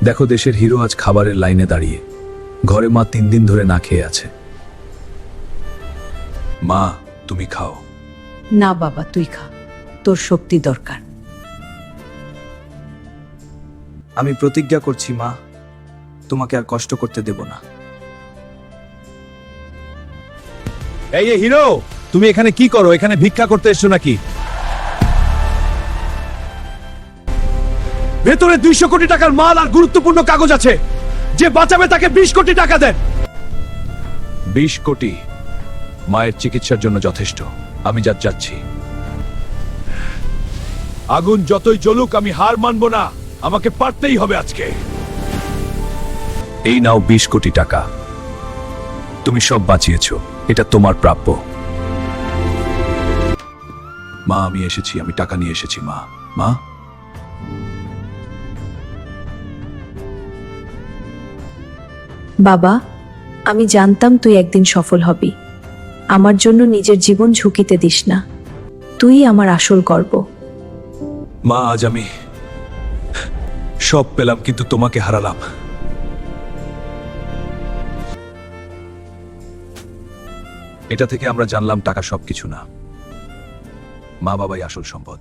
দেখো দেশের হিরো আজ খাবারের লাইনে দাঁড়িয়ে, ঘরে মা 3 দিন ধরে না খেয়ে আছে। মা, তুমি খাও। না বাবা, তুই খা, তোর শক্তি দরকার। আমি প্রতিজ্ঞা করছি মা, তোমাকে আর কষ্ট করতে দেব না। এই হিরো, তুমি এখানে কি করো? এখানে ভিক্ষা করতে এসছো নাকি? ভেতরে 200 কোটি টাকার মাল আর গুরুত্বপূর্ণ কাগজ আছে। যে বাঁচাবে তাকে 20 কোটি টাকা দেন। 20 কোটি মায়ের চিকিৎসার জন্য যথেষ্ট। আমি যাচ্ছি। আগুন যতই জ্বলুক আমি হার মানব না। আমাকে পারতেই হবে আজকে। এই নাও 20 কোটি টাকা। তুমি সব বাঁচিয়েছো, এটা তোমার প্রাপ্য। মা, আমি এসেছি, আমি টাকা নিয়ে এসেছি। মা, মা। বাবা, আমি জানতাম তুই একদিন সফল হবি। আমার জন্য নিজের জীবন ঝুঁকিতে দিস না। তুই আমার আসল গর্ব। মা, আজ আমি সব পেলাম, কিন্তু তোমাকে হারালাম। এটা থেকে আমরা জানলাম টাকা সবকিছু না, মা বাবাই আসল সম্পদ।